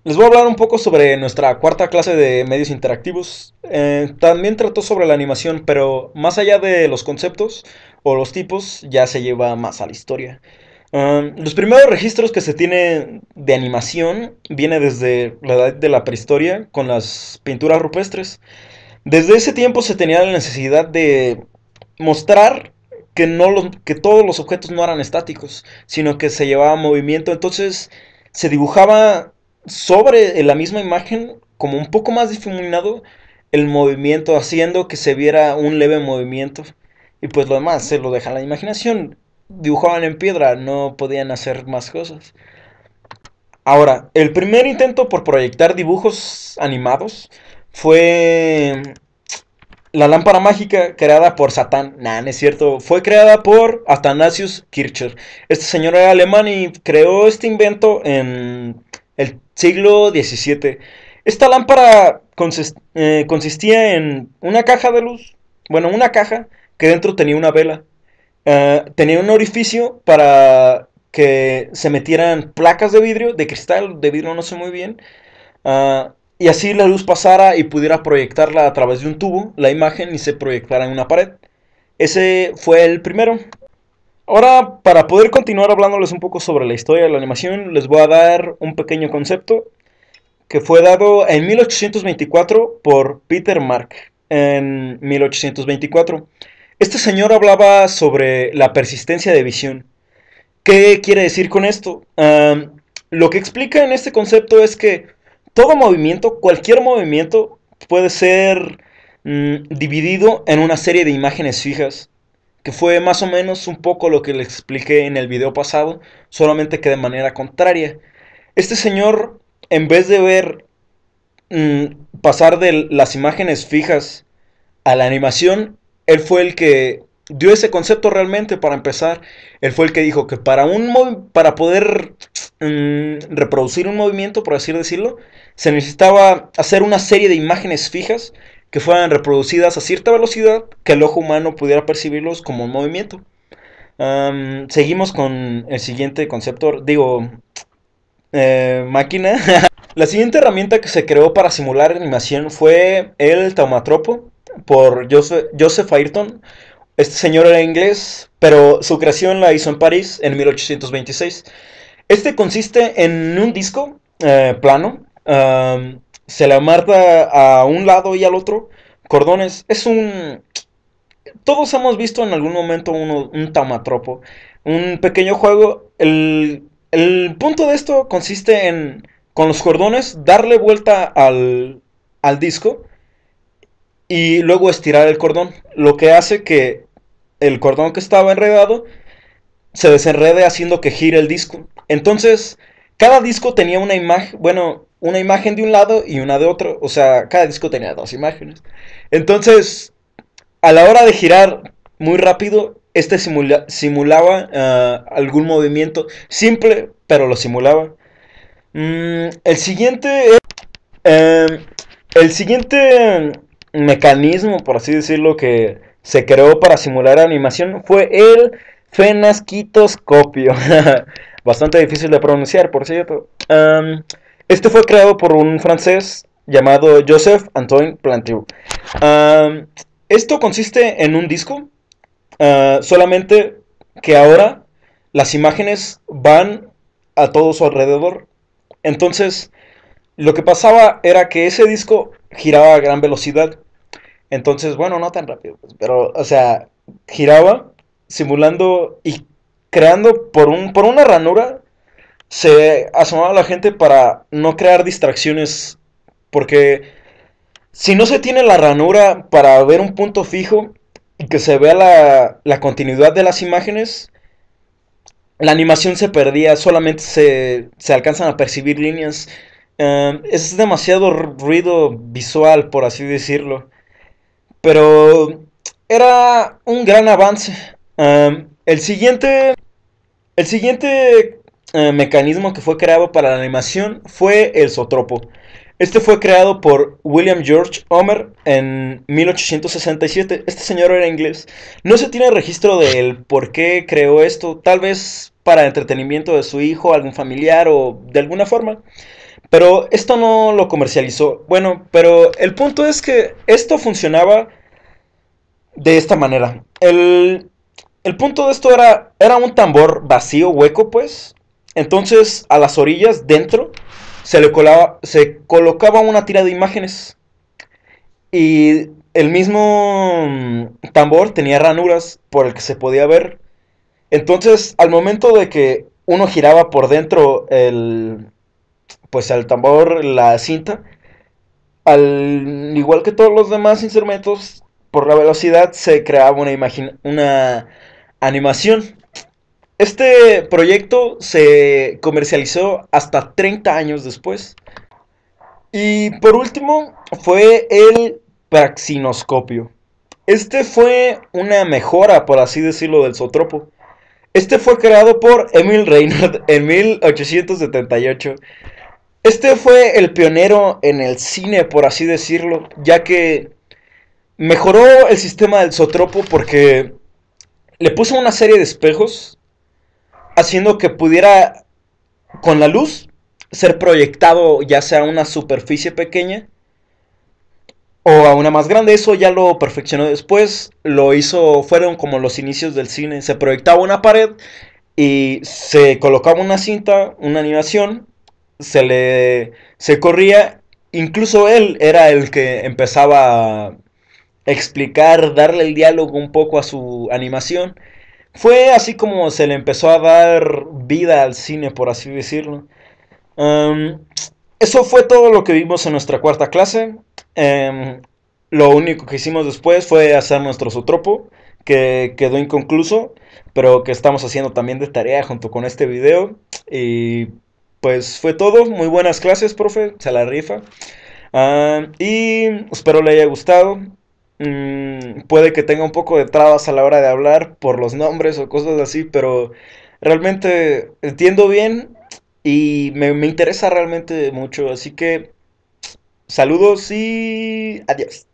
Les voy a hablar un poco sobre nuestra cuarta clase de medios interactivos. También trató sobre la animación, pero más allá de los conceptos o los tipos, ya se lleva más a la historia. Los primeros registros que se tienen de animación viene desde la edad de la prehistoria con las pinturas rupestres. Desde ese tiempo se tenía la necesidad de mostrar que, que todos los objetos no eran estáticos, sino que se llevaba movimiento. Entonces se dibujaba sobre la misma imagen, como un poco más difuminado, el movimiento, haciendo que se viera un leve movimiento. Y pues lo demás se lo deja a la imaginación. Dibujaban en piedra, no podían hacer más cosas. Ahora, el primer intento por proyectar dibujos animados fue la lámpara mágica creada por Satán. Nah, no es cierto. Fue creada por Athanasius Kircher. Este señor era alemán y creó este invento en el siglo XVII. Esta lámpara consistía en una caja de luz. Bueno, una caja que dentro tenía una vela. Tenía un orificio para que se metieran placas de vidrio, de cristal, de vidrio no sé muy bien. Y así la luz pasara y pudiera proyectarla a través de un tubo, la imagen, y se proyectara en una pared. Ese fue el primero. Ahora, para poder continuar hablándoles un poco sobre la historia de la animación, les voy a dar un pequeño concepto que fue dado en 1824 por Peter Mark. En 1824. Este señor hablaba sobre la persistencia de visión. ¿Qué quiere decir con esto? Lo que explica en este concepto es que todo movimiento, cualquier movimiento, puede ser dividido en una serie de imágenes fijas, que fue más o menos un poco lo que le expliqué en el video pasado, solamente que de manera contraria. Este señor, en vez de ver pasar de las imágenes fijas a la animación, él fue el que dio ese concepto realmente para empezar. Él fue el que dijo que para poder reproducir un movimiento, por así decirlo, se necesitaba hacer una serie de imágenes fijas que fueran reproducidas a cierta velocidad que el ojo humano pudiera percibirlos como un movimiento. Seguimos con el siguiente concepto, digo, máquina. La siguiente herramienta que se creó para simular animación fue el taumatropo por Joseph Ayrton. Este señor era inglés, pero su creación la hizo en París en 1826. Este consiste en un disco plano. Se le amarra a un lado y al otro cordones. Es un... Todos hemos visto en algún momento un taumatropo. Un pequeño juego. El punto de esto consiste en, con los cordones, darle vuelta al disco y luego estirar el cordón. Lo que hace que el cordón que estaba enredado se desenrede haciendo que gire el disco. Entonces, cada disco tenía una imagen, bueno, una imagen de un lado y una de otro. O sea, cada disco tenía dos imágenes. Entonces, a la hora de girar muy rápido, este simulaba algún movimiento simple, pero lo simulaba. El siguiente... Eh, el siguiente mecanismo, por así decirlo, que se creó para simular animación fue el fenasquitoscopio. Bastante difícil de pronunciar, por cierto. Este fue creado por un francés llamado Joseph Antoine Plantu. Esto consiste en un disco, solamente que ahora las imágenes van a todo su alrededor. Entonces, lo que pasaba era que ese disco giraba a gran velocidad. Entonces, bueno, no tan rápido, pues, pero, o sea, giraba simulando y creando por una ranura. Se asomaba la gente para no crear distracciones. Porque si no se tiene la ranura para ver un punto fijo y que se vea la continuidad de las imágenes, la animación se perdía, solamente se alcanzan a percibir líneas. Es demasiado ruido visual, por así decirlo. Pero era un gran avance. El siguiente mecanismo que fue creado para la animación fue el zootropo. Este fue creado por William George Homer en 1867. Este señor era inglés. No se tiene registro del por qué creó esto. Tal vez para entretenimiento de su hijo, algún familiar o de alguna forma. Pero esto no lo comercializó. Bueno, pero el punto es que esto funcionaba de esta manera. El punto de esto era un tambor vacío, hueco, pues. Entonces, a las orillas, dentro, se colocaba una tira de imágenes. Y el mismo tambor tenía ranuras por el que se podía ver. Entonces, al momento de que uno giraba por dentro pues al tambor, la cinta, al igual que todos los demás instrumentos, por la velocidad se creaba una animación. Este proyecto se comercializó hasta 30 años después. Y por último fue el praxinoscopio. Este fue una mejora, por así decirlo, del zootropo. Este fue creado por Emil Reinhardt en 1878. Este fue el pionero en el cine, por así decirlo, ya que mejoró el sistema del zootropo porque le puso una serie de espejos, haciendo que pudiera, con la luz, ser proyectado ya sea a una superficie pequeña o a una más grande. Eso ya lo perfeccionó después, lo hizo, fueron como los inicios del cine. Se proyectaba una pared y se colocaba una cinta, una animación, se corría, incluso él era el que empezaba a explicar, darle el diálogo un poco a su animación. Fue así como se le empezó a dar vida al cine, por así decirlo. Um, Eso fue todo lo que vimos en nuestra cuarta clase. Lo único que hicimos después fue hacer nuestro zootropo, que quedó inconcluso, pero que estamos haciendo también de tarea junto con este video. Y pues fue todo. Muy buenas clases, profe. Se la rifa. Y espero le haya gustado. Puede que tenga un poco de trabas a la hora de hablar por los nombres o cosas así, pero realmente entiendo bien y me interesa realmente mucho. Así que saludos y adiós.